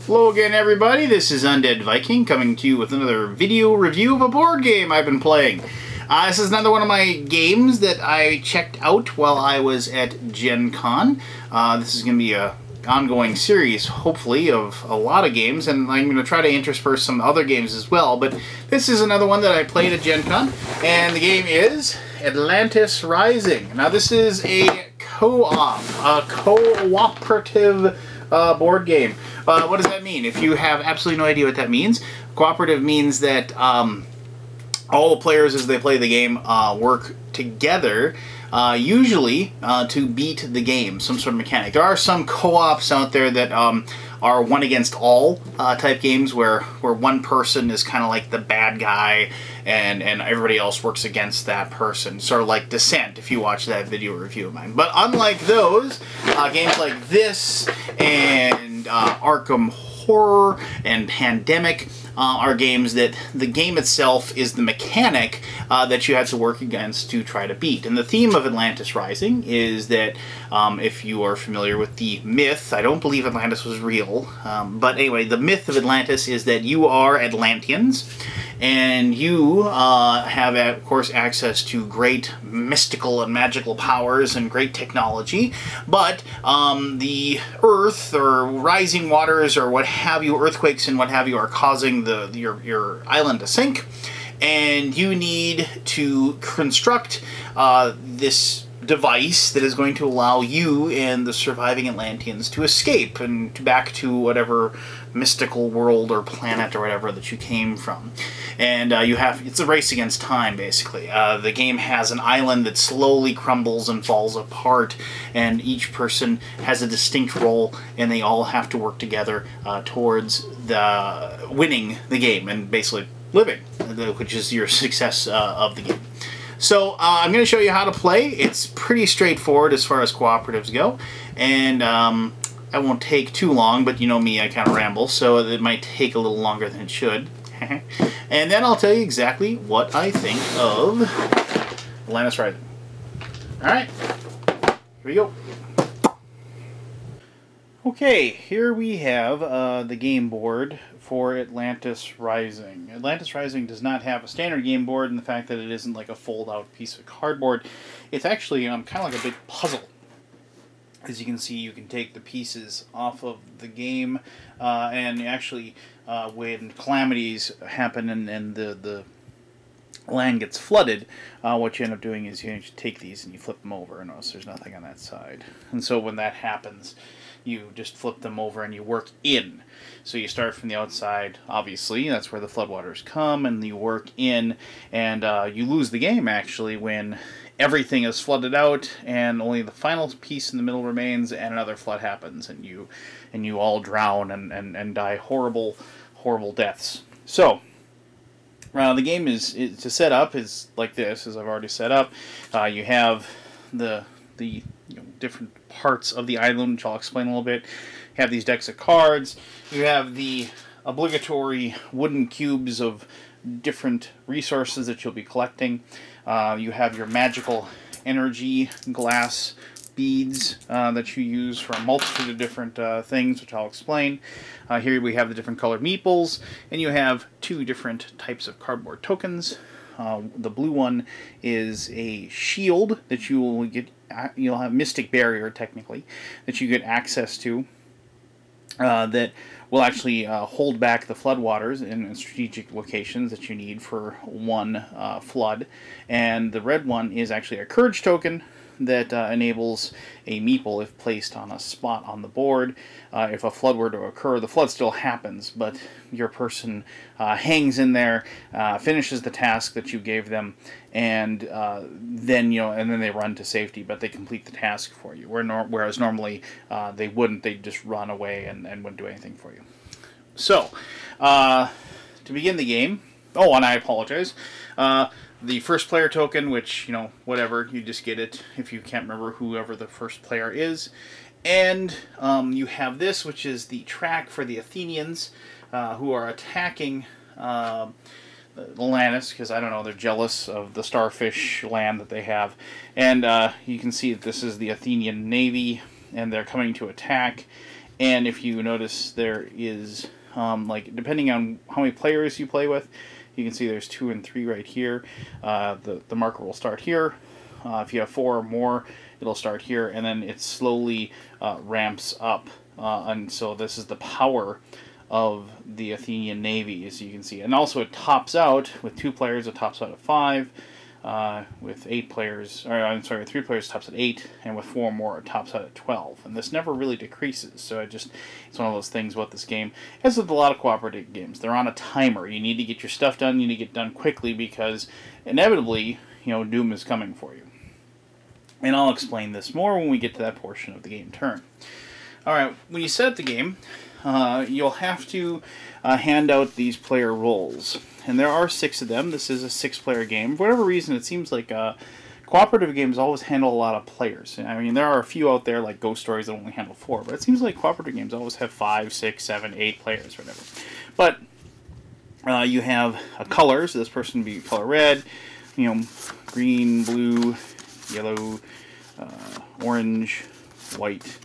Hello again, everybody. This is Undead Viking coming to you with another video review of a board game I've been playing. This is another one of my games that I checked out while I was at Gen Con. This is going to be a ongoing series, hopefully, of a lot of games, and I'm going to try to intersperse some other games as well, but this is another one that I played at Gen Con, and the game is Atlantis Rising. Now, this is a cooperative board game. What does that mean? If you have absolutely no idea what that means, cooperative means that all the players as they play the game work together, usually to beat the game, some sort of mechanic. There are some co-ops out there that are one against all type games where one person is kind of like the bad guy and everybody else works against that person. Sort of like Descent, if you watch that video review of mine. But unlike those, games like this and Arkham Horror and Pandemic are games that the game itself is the mechanic that you have to work against to try to beat. And the theme of Atlantis Rising is that, if you are familiar with the myth, I don't believe Atlantis was real, but anyway, the myth of Atlantis is that you are Atlanteans, and you have, of course, access to great mystical and magical powers and great technology, but the earth or rising waters or what have you, earthquakes and what have you, are causing your island to sink, and you need to construct this device that is going to allow you and the surviving Atlanteans to escape and back to whatever mystical world or planet or whatever that you came from. And it's a race against time, basically. The game has an island that slowly crumbles and falls apart, and each person has a distinct role, and they all have to work together towards winning the game and basically living, which is your success of the game. So I'm going to show you how to play. It's pretty straightforward as far as cooperatives go, and I won't take too long, but you know me, I kind of ramble, so it might take a little longer than it should. And then I'll tell you exactly what I think of Atlantis Rising. Alright, here we go. Okay, here we have the game board for Atlantis Rising. Atlantis Rising does not have a standard game board in the fact that it isn't like a fold-out piece of cardboard. It's actually kind of like a big puzzle. As you can see, you can take the pieces off of the game, and actually, when calamities happen and the land gets flooded, what you end up doing is you take these and you flip them over, and notice there's nothing on that side. And so when that happens, you just flip them over and you work in. So you start from the outside, obviously, that's where the floodwaters come, and you work in, and you lose the game, actually, when everything is flooded out and only the final piece in the middle remains, and another flood happens, and you all drown and die horrible deaths. So the game is to set up is like this, as I've already set up. You have the different parts of the island, which I'll explain a little bit. You have these decks of cards. You have the obligatory wooden cubes of different resources that you'll be collecting. You have your magical energy glass beads that you use for a multitude of different things, which I'll explain. Here we have the different colored meeples, and you have two different types of cardboard tokens. The blue one is a shield that you will get. You'll have Mystic Barrier, technically, that you get access to. That will actually hold back the floodwaters in strategic locations that you need for one flood. And the red one is actually a courage token that enables a meeple, if placed on a spot on the board. If a flood were to occur, the flood still happens, but your person hangs in there, finishes the task that you gave them, and then they run to safety, but they complete the task for you. Whereas normally they wouldn't; they'd just run away and wouldn't do anything for you. So, to begin the game, oh, and I apologize. The first player token, which, whatever, you just get it if you can't remember whoever the first player is. And you have this, which is the track for the Athenians, who are attacking Atlantis, because, I don't know, they're jealous of the starfish land that they have. And you can see that this is the Athenian navy, and they're coming to attack. And if you notice, there is, like, depending on how many players you play with, you can see there's 2 and 3 right here. The marker will start here. If you have 4 or more, it'll start here, and then it slowly ramps up. And so this is the power of the Athenian navy, as you can see. And also it tops out, with 2 players, it tops out at 5. With 8 players, or I'm sorry, with 3 players, it tops at 8, and with 4 more, it tops out at 12. And this never really decreases, so it's one of those things about this game. As with a lot of cooperative games, they're on a timer. You need to get your stuff done, you need to get done quickly, because inevitably, doom is coming for you. And I'll explain this more when we get to that portion of the game turn. Alright, when you set up the game, you'll have to hand out these player roles. And there are 6 of them. This is a 6-player game. For whatever reason, it seems like cooperative games always handle a lot of players. I mean, there are a few out there, like Ghost Stories, that only handle 4. But it seems like cooperative games always have 5, 6, 7, 8 players, or whatever. But you have a color, so this person would be color red, green, blue, yellow, orange, white.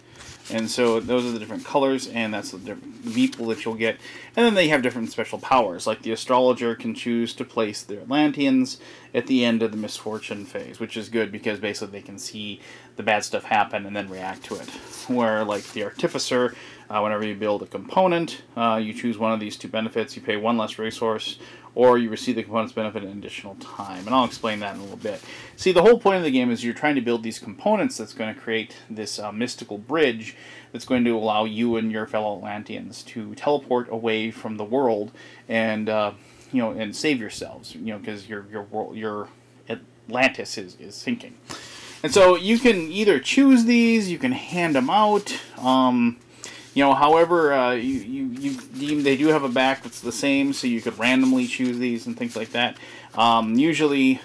And so those are the different colors, and that's the different Meeple that you'll get. And then they have different special powers, like the astrologer can choose to place the Atlanteans at the end of the misfortune phase, which is good because basically they can see the bad stuff happen and then react to it. Where, like, the artificer, whenever you build a component, you choose one of these 2 benefits, you pay 1 less resource, or you receive the component's benefit in additional time. And I'll explain that in a little bit. See, the whole point of the game is you're trying to build these components that's going to create this mystical bridge that's going to allow you and your fellow Atlanteans to teleport away from the world and and save yourselves, because your Atlantis is sinking. And so you can either choose these, you can hand them out. However, you deem they do have a back that's the same, so you could randomly choose these and things like that. Usually,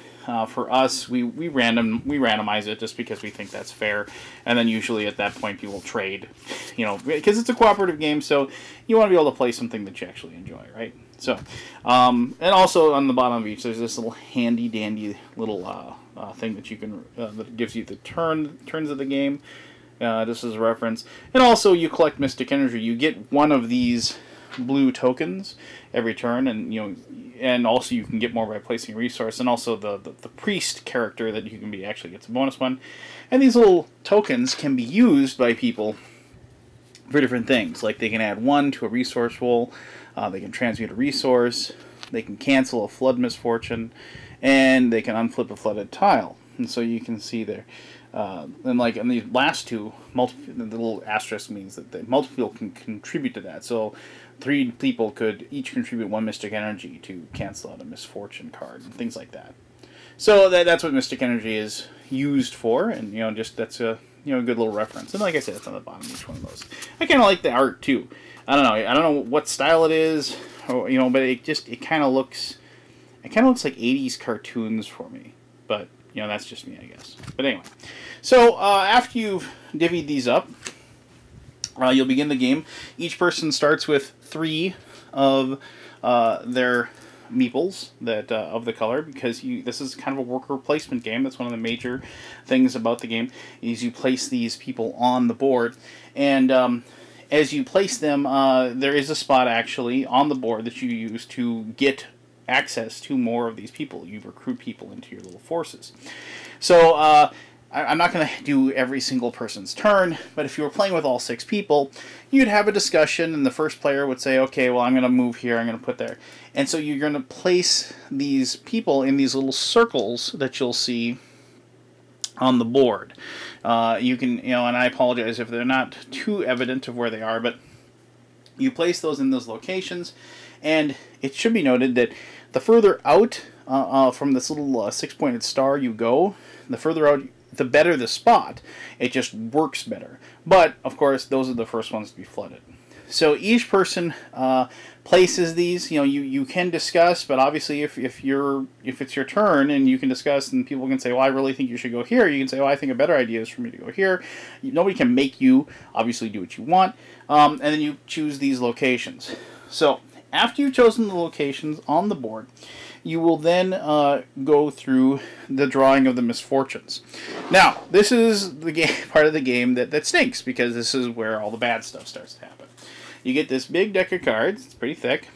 for us, we randomize it just because we think that's fair, and then usually at that point people trade, because it's a cooperative game, so you want to be able to play something that you actually enjoy, right? So, and also on the bottom of each, there's this little handy dandy little thing that you can that gives you the turns of the game. This is a reference. And also, you collect mystic energy. You get one of these blue tokens every turn, and also you can get more by placing a resource. And also, the priest character that you can be actually gets a bonus one. And these little tokens can be used by people for different things. Like, they can add 1 to a resource roll. They can transmute a resource. They can cancel a flood misfortune. And they can unflip a flooded tile. And so you can see there. And like in these last 2, the little asterisk means that multiple people can contribute to that. So 3 people could each contribute 1 mystic energy to cancel out a misfortune card and things like that. So that's what mystic energy is used for, and that's a good little reference. And like I said, it's on the bottom of each one of those. I kind of like the art too. I don't know what style it is, or, but it kind of looks like 80s cartoons for me. But that's just me, I guess. But anyway, so after you've divvied these up, you'll begin the game. Each person starts with 3 of their Meeples that of the color, because this is kind of a worker placement game. That's one of the major things about the game, is you place these people on the board, and as you place them, there is a spot actually on the board that you use to get access to more of these people. You recruit people into your little forces. So I'm not going to do every single person's turn, but if you were playing with all 6 people, you'd have a discussion, and the first player would say, okay, well, I'm going to move here, I'm going to put there. And so you're going to place these people in these little circles that you'll see on the board. You can, and I apologize if they're not too evident of where they are, but you place those in those locations, and it should be noted that the further out from this little 6-pointed star you go, the further out, the better the spot. It just works better. But, of course, those are the first ones to be flooded. So each person places these. You can discuss, but obviously if it's your turn and you can discuss, and people can say, well, I really think you should go here. You can say, well, I think a better idea is for me to go here. Nobody can make you obviously do what you want. And then you choose these locations. So after you've chosen the locations on the board, you will then go through the drawing of the misfortunes. Now, this is the part of the game that stinks, because this is where all the bad stuff starts to happen. You get this big deck of cards, it's pretty thick,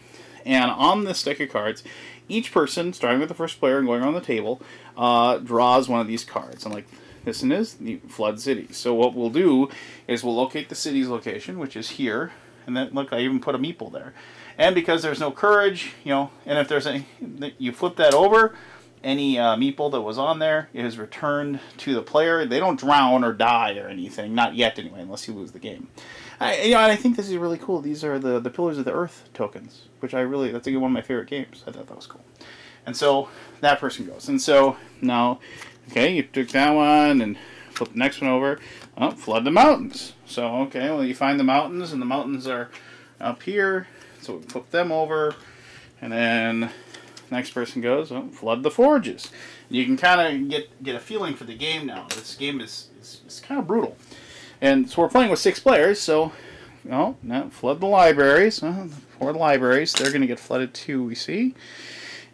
and on this deck of cards, each person, starting with the first player and going around the table, draws one of these cards. And like this one is the Flood City. So what we'll do is we'll locate the city's location, which is here. And then, look, I even put a meeple there. And because there's no courage, you know, and if there's any, you flip that over, any meeple that was on there is returned to the player. They don't drown or die or anything, not yet anyway, unless you lose the game. And I think this is really cool. These are the Pillars of the Earth tokens, which that's one of my favorite games. I thought that was cool. And so that person goes. And so now, okay, you took that one and flip the next one over. Oh, flood the mountains. So, okay, well, you find the mountains, and the mountains are up here. So we flip them over. And then next person goes, oh, flood the forges. And you can kind of get a feeling for the game now. This game is kind of brutal. And so we're playing with 6 players, so, now flood the libraries. For the libraries, they're going to get flooded too, we see.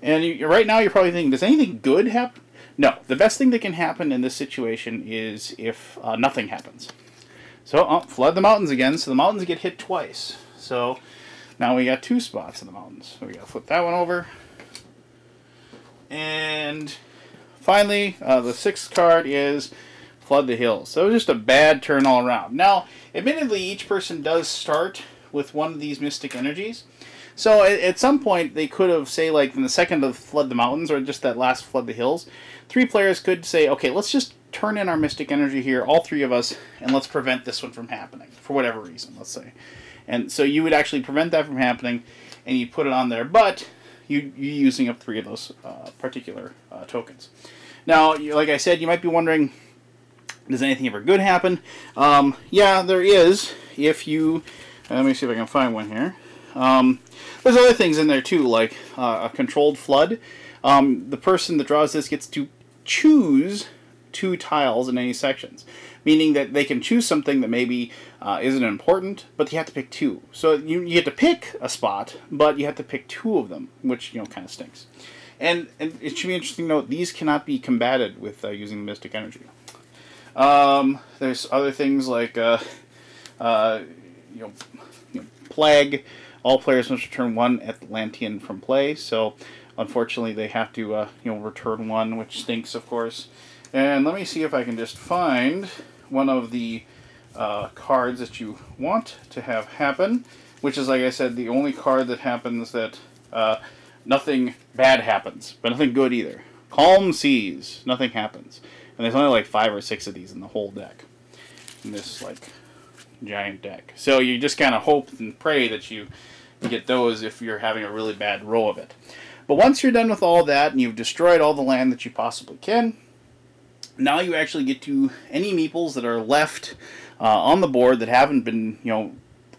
And right now you're probably thinking, does anything good happen? No. The best thing that can happen in this situation is if nothing happens. So, flood the mountains again, so the mountains get hit twice. So, now we got 2 spots in the mountains. So we got to flip that one over. And finally, the 6th card is flood the hills. So it was just a bad turn all around. Now, admittedly, each person does start with one of these mystic energies. So at some point, they could have, say, like in the second of flood the mountains, or just that last flood the hills, 3 players could say, okay, let's just turn in our mystic energy here, all 3 of us, and let's prevent this one from happening, for whatever reason, let's say. And so you would actually prevent that from happening, and you put it on there, but you're using up 3 of those particular tokens. Now, like I said, you might be wondering, does anything ever good happen? Yeah, there is. If you... let me see if I can find one here. There's other things in there too, like a controlled flood. The person that draws this gets to choose 2 tiles in any sections, meaning that they can choose something that maybe isn't important, but you have to pick 2. So you get to pick a spot, but you have to pick 2 of them, which kind of stinks. And it should be interesting to note, these cannot be combated with using mystic energy. There's other things like plague. All players must return 1 Atlantean from play. So unfortunately, they have to return 1, which stinks, of course. And let me see if I can just find one of the cards that you want to have happen, which is, like I said, the only card that happens that nothing bad happens, but nothing good either. Calm seas, nothing happens. And there's only like 5 or 6 of these in the whole deck. In this, like, giant deck. So you just kind of hope and pray that you get those if you're having a really bad row of it. But once you're done with all that, and you've destroyed all the land that you possibly can, now you actually get to any meeples that are left on the board that haven't been,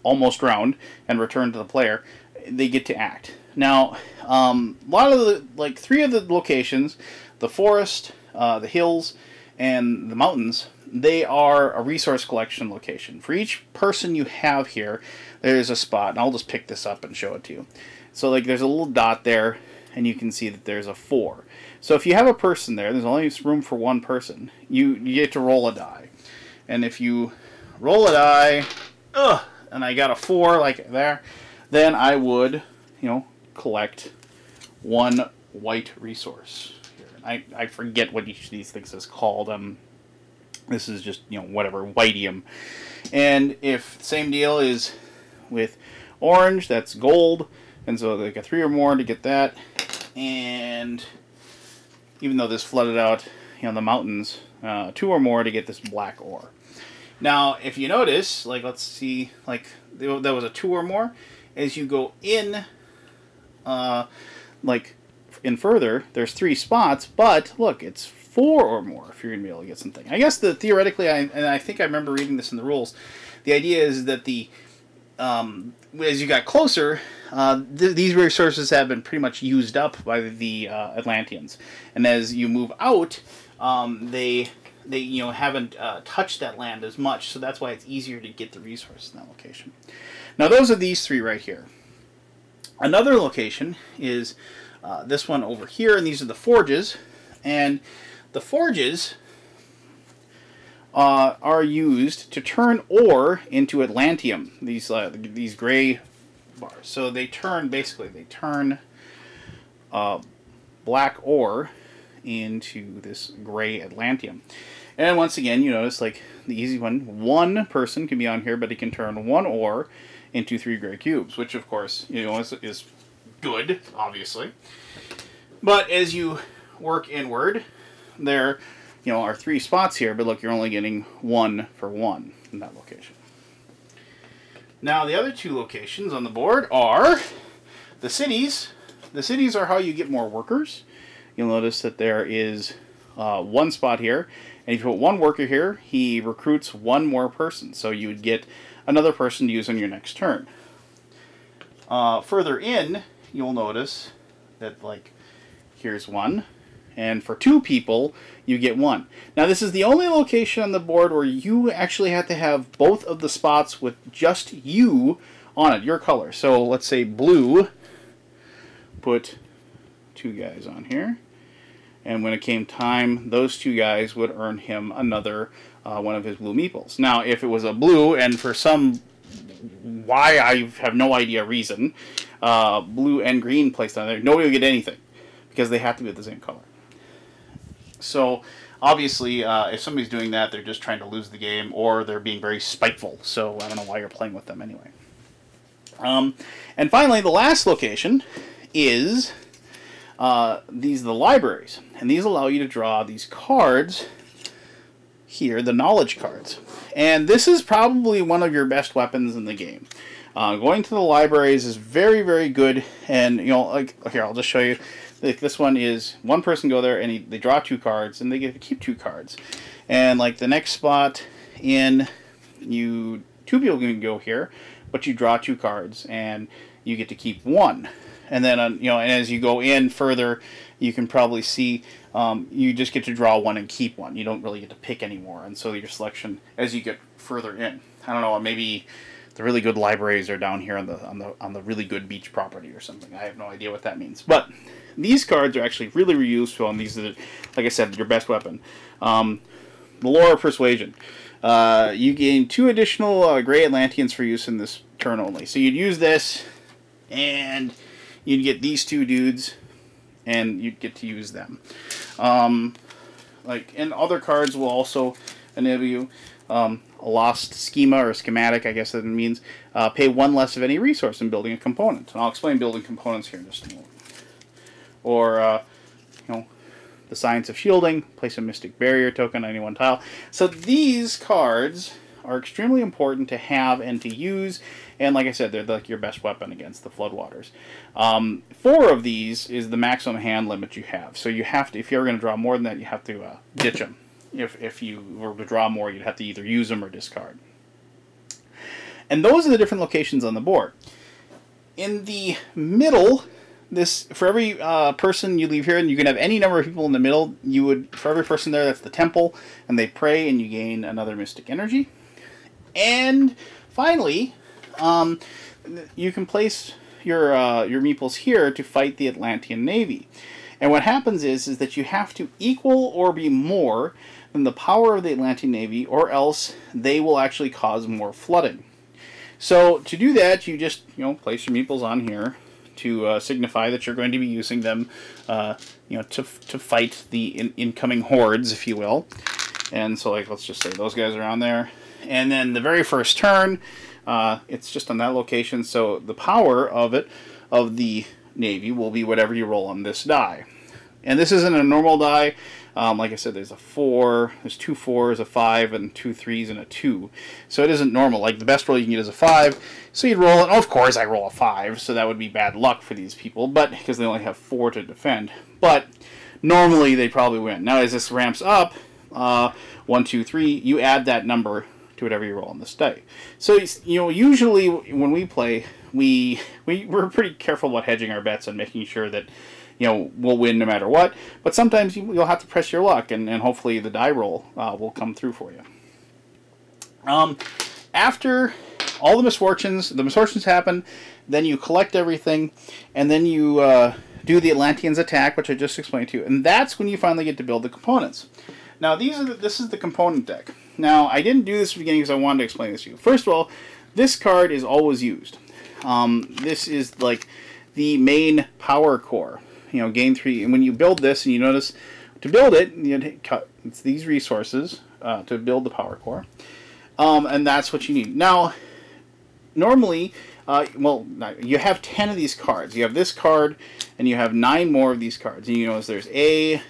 almost drowned and returned to the player. They get to act. Now, a lot of the, 3 of the locations, the forest, the hills, and the mountains, they are a resource collection location. For each person you have here, there's a spot, and I'll just pick this up and show it to you. So, there's a little dot there, and you can see that there's a 4. So if you have a person there's only room for 1 person. You get to roll a die. And if you roll a die, and I got a 4, like there, then I would, collect 1 white resource. I forget what each of these things is called. This is just, whatever, whiteium. And if same deal is with orange, that's gold. And so they got 3 or more to get that. And even though this flooded out, the mountains, 2 or more to get this black ore. Now, if you notice, let's see, there was a 2 or more. As you go in, in further, there's 3 spots, but look, it's 4 or more if you're going to be able to get something. I guess theoretically, and I think I remember reading this in the rules, the idea is that as you got closer, these resources have been pretty much used up by the Atlanteans, and as you move out, they haven't touched that land as much, so that's why it's easier to get the resources in that location. Now those are these 3 right here. Another location is this one over here, and these are the forges. And the forges are used to turn ore into Atlantium. These gray bars. So they turn black ore into this gray Atlantium. And once again, you notice like the easy one person can be on here, but he can turn one ore into 3 gray cubes, which of course is good, obviously. But as you work inward, there are 3 spots here, but look, you're only getting 1 for 1 in that location. Now the other 2 locations on the board are the cities. The cities are how you get more workers. You'll notice that there is 1 spot here, and if you put 1 worker here, he recruits 1 more person, so you would get another person to use on your next turn. Further in, you'll notice that, like, here's 1, and for 2 people, you get 1. Now, this is the only location on the board where you actually have to have both of the spots with just you on it, your color. So, let's say blue, put 2 guys on here. And when it came time, those 2 guys would earn him another one of his blue meeples. Now, if it was a blue, and for some, why I have no idea reason, blue and green placed on there, nobody will get anything because they have to be the same color. So, obviously, if somebody's doing that, they're just trying to lose the game, or they're being very spiteful. So, I don't know why you're playing with them anyway. And finally, the last location is these are the libraries, and these allow you to draw these cards here, the knowledge cards. And this is probably one of your best weapons in the game. Going to the libraries is very, very good, and like here, I'll just show you. Like, this one is 1 person go there, and they draw 2 cards, and they get to keep 2 cards. And like the next spot in, 2 people can go here, but you draw 2 cards, and you get to keep 1. And then, and as you go in further, you can probably see you just get to draw 1 and keep 1. You don't really get to pick anymore. And so your selection, as you get further in, I don't know, maybe the really good libraries are down here on the really good beach property or something. I have no idea what that means. But these cards are actually really useful, and these are, like I said, your best weapon. The Lore of Persuasion. You gain 2 additional gray Atlanteans for use in this turn only. So you'd use this, and you'd get these 2 dudes, and you'd get to use them. And other cards will also enable you a lost schema or schematic, I guess that it means. Pay 1 less of any resource in building a component. And I'll explain building components here in just a moment. Or, the Science of Shielding. Place a Mystic Barrier token on any 1 tile. So these cards are extremely important to have and to use, and like I said, they're like your best weapon against the floodwaters. 4 of these is the maximum hand limit you have, so you have to, if you're going to draw more than that, you have to ditch them. If you were to draw more, you'd have to either use them or discard. And those are the different locations on the board. In the middle, for every person you leave here, and you can have any number of people in the middle, for every person there, that's the temple, and they pray, and you gain another mystic energy. And finally, you can place your meeples here to fight the Atlantean Navy. And what happens is that you have to equal or be more than the power of the Atlantean Navy, or else they will actually cause more flooding. So to do that, you just place your meeples on here to signify that you're going to be using them, to fight the incoming hordes, if you will. And so, like, let's just say those guys are on there. And then the very first turn, it's just on that location, so the power of the Navy will be whatever you roll on this die. And this isn't a normal die. Like I said, there's a 4, there's 2 4s, a 5, and 2 3s, and a 2. So it isn't normal. Like, the best roll you can get is a 5. So you'd roll it. Of course, I roll a 5, so that would be bad luck for these people, but because they only have 4 to defend. But normally, they probably win. Now, as this ramps up, 1 2 3, you add that number to whatever you roll on this die. So, usually when we play, we're pretty careful about hedging our bets and making sure that, we'll win no matter what. But sometimes you'll have to press your luck, and hopefully the die roll will come through for you. After all the misfortunes happen, then you collect everything, and then you do the Atlanteans attack, which I just explained to you, and that's when you finally get to build the components. Now, this is the component deck. Now, I didn't do this at the beginning because I wanted to explain this to you. First of all, this card is always used. This is like the main power core. You know, gain 3. And when you build this, and you notice, to build it, it's these resources to build the power core. And that's what you need. Now, normally, well, you have 10 of these cards. You have this card, and you have 9 more of these cards. And you notice there's A,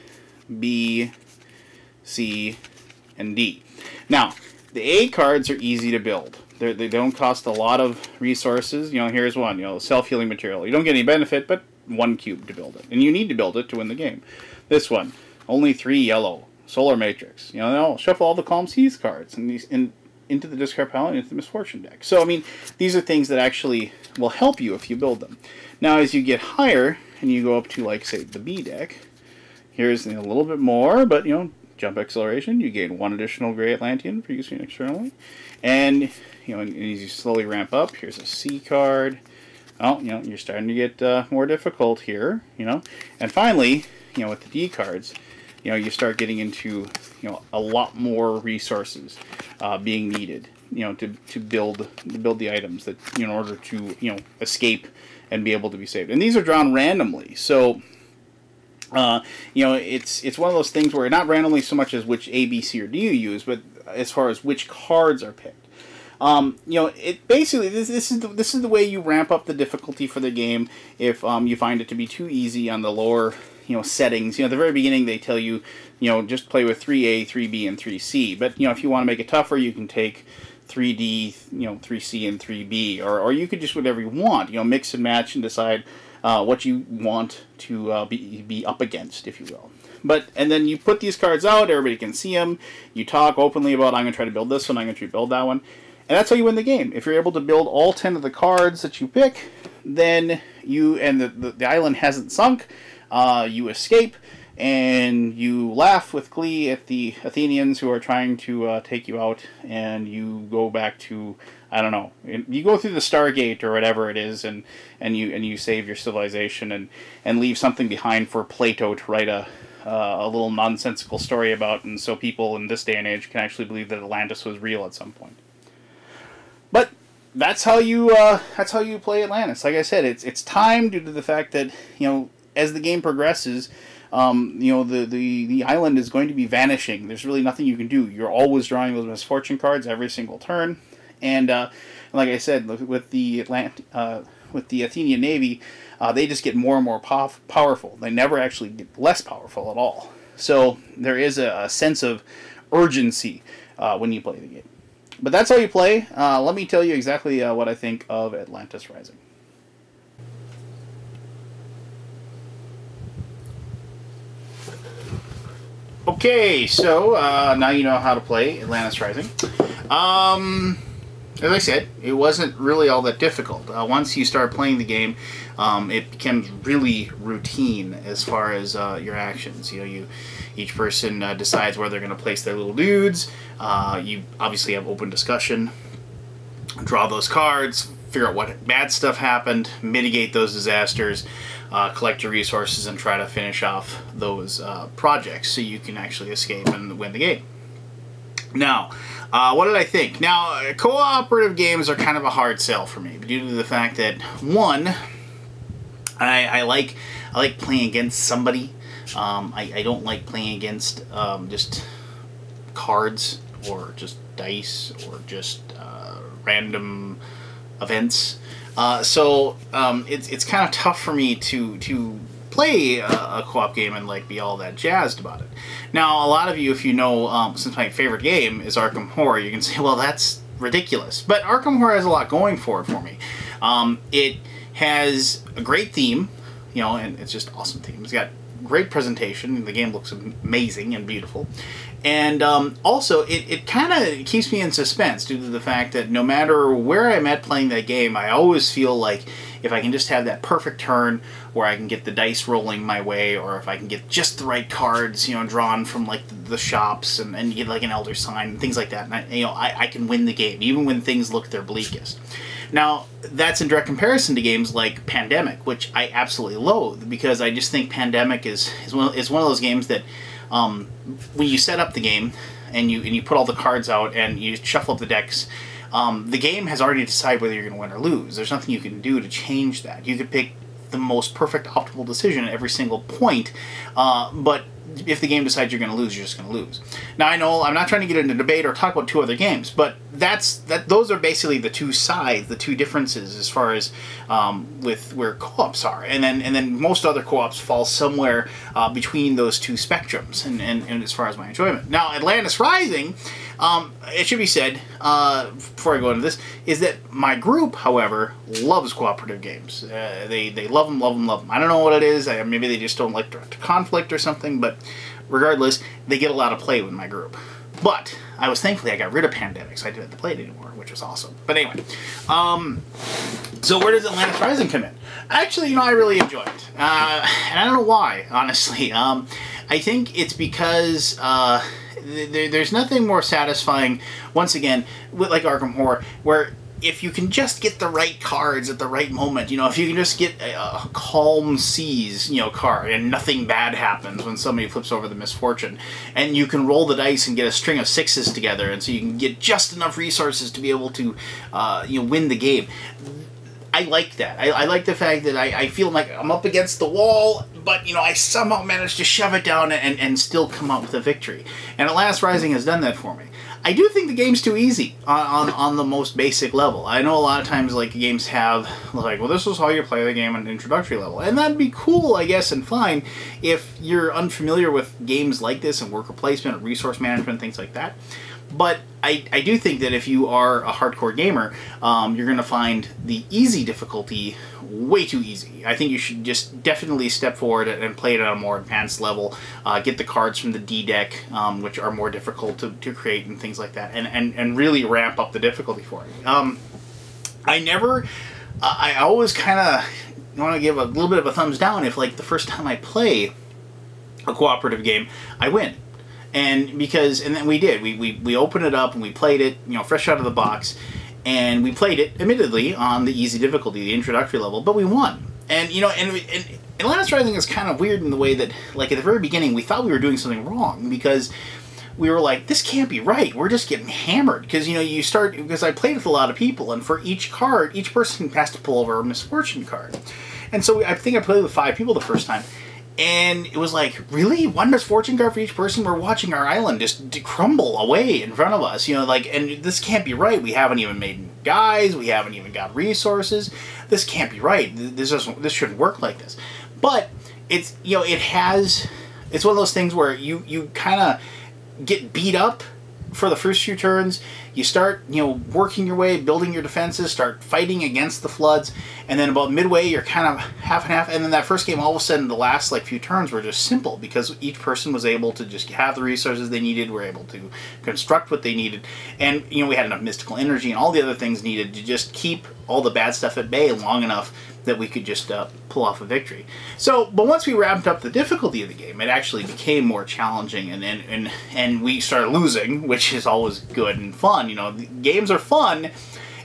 B, C, and D. Now, the A cards are easy to build. They don't cost a lot of resources. You know, here's one, you know, self-healing material. You don't get any benefit, but 1 cube to build it. And you need to build it to win the game. This one, only 3 yellow. Solar Matrix. You know, shuffle all the Calm Seas cards and into the discard pile and into the Misfortune deck. So, I mean, these are things that actually will help you if you build them. Now, as you get higher, and you go up to, like, say, the B deck, here's a little bit more, but, you know, Jump Acceleration, you gain 1 additional Gray Atlantean for using externally. And, you know, as you slowly ramp up, here's a C card. Oh, you know, you're starting to get more difficult here, you know. And finally, you know, with the D cards, you know, you start getting into, you know, a lot more resources being needed, you know, to build the items that, you know, in order to, you know, escape and be able to be saved. And these are drawn randomly, so you know, it's one of those things where not randomly so much as which A, B, C, or D you use, but as far as which cards are picked. You know, it basically this is the way you ramp up the difficulty for the game if you find it to be too easy on the lower, you know, settings. You know, at the very beginning they tell you, you know, just play with 3A, 3B, and 3C. But, you know, if you want to make it tougher, you can take 3D, you know, 3C, and 3B. Or you could just whatever you want, you know, mix and match and decide what you want to be up against, if you will. And then you put these cards out, everybody can see them, you talk openly about, I'm going to try to build this one, I'm going to try to build that one. And that's how you win the game. If you're able to build all 10 of the cards that you pick, then the island hasn't sunk, you escape, and you laugh with glee at the Athenians who are trying to take you out, and you go back to, I don't know, you go through the Stargate or whatever it is, and you save your civilization and leave something behind for Plato to write a little nonsensical story about, and so people in this day and age can actually believe that Atlantis was real at some point. But that's how you play Atlantis. Like I said, it's time due to the fact that, you know, as the game progresses, you know, the island is going to be vanishing. There's really nothing you can do. You're always drawing those Misfortune cards every single turn, and like I said, with the Athenian Navy, they just get more and more powerful. They never actually get less powerful at all. So there is a sense of urgency when you play the game. But that's how you play. Let me tell you exactly what I think of Atlantis Rising. Okay, so now you know how to play Atlantis Rising. As I said, it wasn't really all that difficult. Once you start playing the game, it becomes really routine as far as your actions. You know, each person decides where they're going to place their little dudes. You obviously have open discussion, draw those cards, figure out what bad stuff happened, mitigate those disasters, collect your resources, and try to finish off those projects so you can actually escape and win the game. Now, what did I think? Now, cooperative games are kind of a hard sell for me due to the fact that, one, I like playing against somebody. I don't like playing against just cards or just dice or just random events. So it's kind of tough for me to play a co-op game and like be all that jazzed about it. Now, a lot of you, if you know, since my favorite game is Arkham Horror, you can say, well, that's ridiculous. But Arkham Horror has a lot going for it for me. It has a great theme, you know, and it's just awesome theme. It's got great presentation. The game looks amazing and beautiful. And also, it kind of keeps me in suspense due to the fact that no matter where I'm at playing that game, I always feel like if I can just have that perfect turn where I can get the dice rolling my way, or if I can get just the right cards, you know, drawn from like the shops and get like an Elder Sign and things like that, and I can win the game even when things look their bleakest. Now, that's in direct comparison to games like Pandemic, which I absolutely loathe, because I just think Pandemic is one of those games that when you set up the game and you put all the cards out and you shuffle up the decks, the game has already decided whether you're going to win or lose. There's nothing you can do to change that. You could pick the most perfect optimal decision at every single point, but if the game decides you're going to lose, you're just going to lose. Now, I know I'm not trying to get into debate or talk about two other games, but those are basically the two sides, the two differences as far as with where co-ops are, and then most other co-ops fall somewhere between those two spectrums, and as far as my enjoyment. Now, Atlantis Rising, it should be said before I go into this, is that my group, however, loves cooperative games. They love them, love them, love them. I don't know what it is. Maybe they just don't like direct conflict or something, but regardless, they get a lot of play with my group. But thankfully I got rid of Pandemic, so I didn't have to play it anymore, which was awesome. But anyway, so where does Atlantis Rising come in? Actually, I really enjoy it, and I don't know why, honestly. I think it's because there's nothing more satisfying, once again, with like Arkham Horror, where if you can just get the right cards at the right moment, if you can just get a calm seas, card, and nothing bad happens when somebody flips over the misfortune, and you can roll the dice and get a string of sixes together, and so you can get just enough resources to be able to, win the game. I like that. I like the fact that I feel like I'm up against the wall, but, I somehow managed to shove it down and still come out with a victory. And Atlantis Rising has done that for me. I do think the game's too easy on the most basic level. I know a lot of times, like, games have, like, well, this is how you play the game on an introductory level. And that'd be cool, I guess, and fine if you're unfamiliar with games like this and worker placement and resource management, things like that. But I do think that if you are a hardcore gamer, you're going to find the easy difficulty way too easy. I think you should just definitely step forward and play it at a more advanced level, get the cards from the D deck, which are more difficult to create and things like that, and really ramp up the difficulty for it. I always kind of want to give a little bit of a thumbs down if, like, the first time I play a cooperative game, I win. And then we did. We opened it up and we played it, fresh out of the box, and we played it, admittedly, on the easy difficulty, the introductory level, but we won. And, and Atlantis Rising is kind of weird in the way that, like, at the very beginning, we thought we were doing something wrong, because we were like, this can't be right. We're just getting hammered. Because, because I played with a lot of people, and for each card, each person has to pull over a misfortune card. And so I think I played with 5 people the first time. And it was like, really? One misfortune card for each person? We're watching our island just crumble away in front of us. And this can't be right. We haven't even made guys. We haven't even got resources. This can't be right. This shouldn't work like this. But it's, it's one of those things where you kind of get beat up for the first few turns. You start, working your way, building your defenses, start fighting against the floods, and then about midway, you're kind of half and half, and then that first game, all of a sudden, the last, few turns were just simple, because each person was able to just have the resources they needed, were able to construct what they needed, and, we had enough mystical energy and all the other things needed to just keep all the bad stuff at bay long enough that we could just pull off a victory. So, but once we ramped up the difficulty of the game, it actually became more challenging, and we started losing, which is always good and fun. Games are fun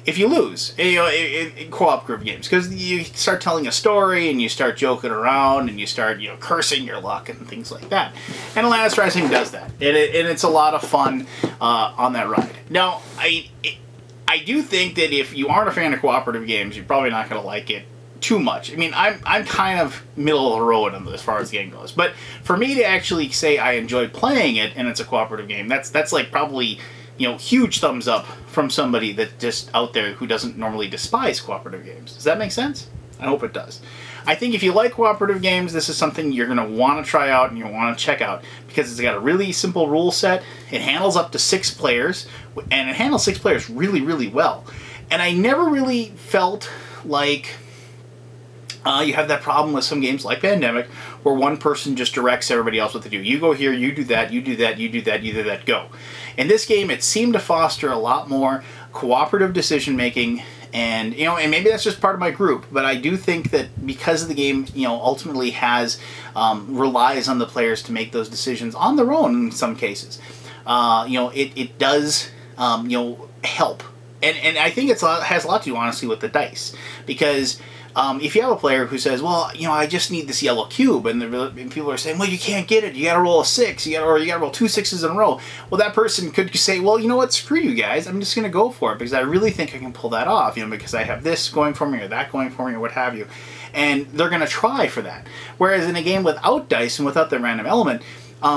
if you lose, in co-op group games, because you start telling a story, and you start joking around, and you start, cursing your luck and things like that. And Atlantis Rising does that, and it's a lot of fun on that ride. Now, I do think that if you aren't a fan of cooperative games, you're probably not going to like it too much. I mean, I'm kind of middle of the road as far as the game goes. But for me to actually say I enjoy playing it and it's a cooperative game, that's like probably, huge thumbs up from somebody that just out there who doesn't normally despise cooperative games. Does that make sense? I hope it does. I think if you like cooperative games, this is something you're going to want to try out and you want to check out, because it's got a really simple rule set. It handles up to 6 players, and it handles 6 players really, really well. And I never really felt like you have that problem with some games like Pandemic, where one person just directs everybody else what to do. You go here, you do that, you do that, you do that, you do that, go. In this game, it seemed to foster a lot more cooperative decision-making, and, and maybe that's just part of my group, but I do think that because the game, ultimately has, relies on the players to make those decisions on their own in some cases, it does, help. And I think has a lot to do, honestly, with the dice. Because if you have a player who says, well, you know, I just need this yellow cube, and people are saying, well, you can't get it, you gotta roll a 6, or you gotta roll 2 6s in a row. Well, that person could say, well, you know what, screw you guys, I'm just gonna go for it, because I really think I can pull that off, you know, because I have this going for me, or that going for me, or what have you. And they're gonna try for that. Whereas in a game without dice and without the random element,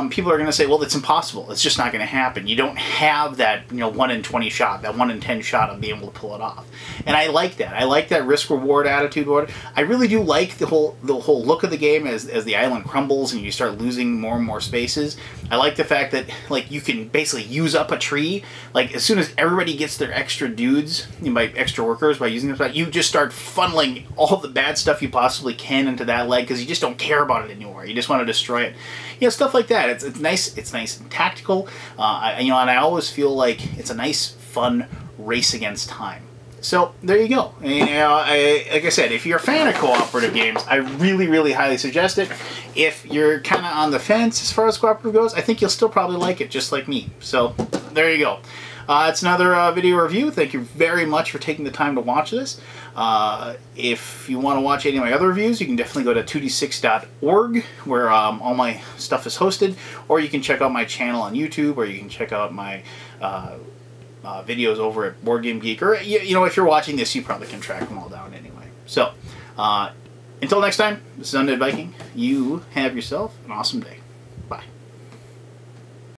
people are going to say, well, it's impossible. It's just not going to happen. You don't have that, you know, 1 in 20 shot, that 1 in 10 shot of being able to pull it off. And I like that. I like that risk-reward attitude. I really do like the whole look of the game as the island crumbles and you start losing more and more spaces. I like the fact that, like, you can basically use up a tree. Like, as soon as everybody gets their extra dudes, you know, by extra workers, by using them, you just start funneling all the bad stuff you possibly can into that leg because you just don't care about it anymore. You just want to destroy it. You know, stuff like that. It's nice. It's nice and tactical. You know, and I always feel like it's a nice, fun race against time. So there you go. And, you know, like I said, if you're a fan of cooperative games, I really, really highly suggest it. If you're kind of on the fence as far as cooperative goes, I think you'll still probably like it, just like me. So there you go. It's another video review. Thank you very much for taking the time to watch this. If you want to watch any of my other reviews, you can definitely go to 2d6.org, where all my stuff is hosted, or you can check out my channel on YouTube, or you can check out my videos over at Board Game Geek, or you know, if you're watching this, you probably can track them all down anyway. So, until next time, this is Undead Viking. You have yourself an awesome day.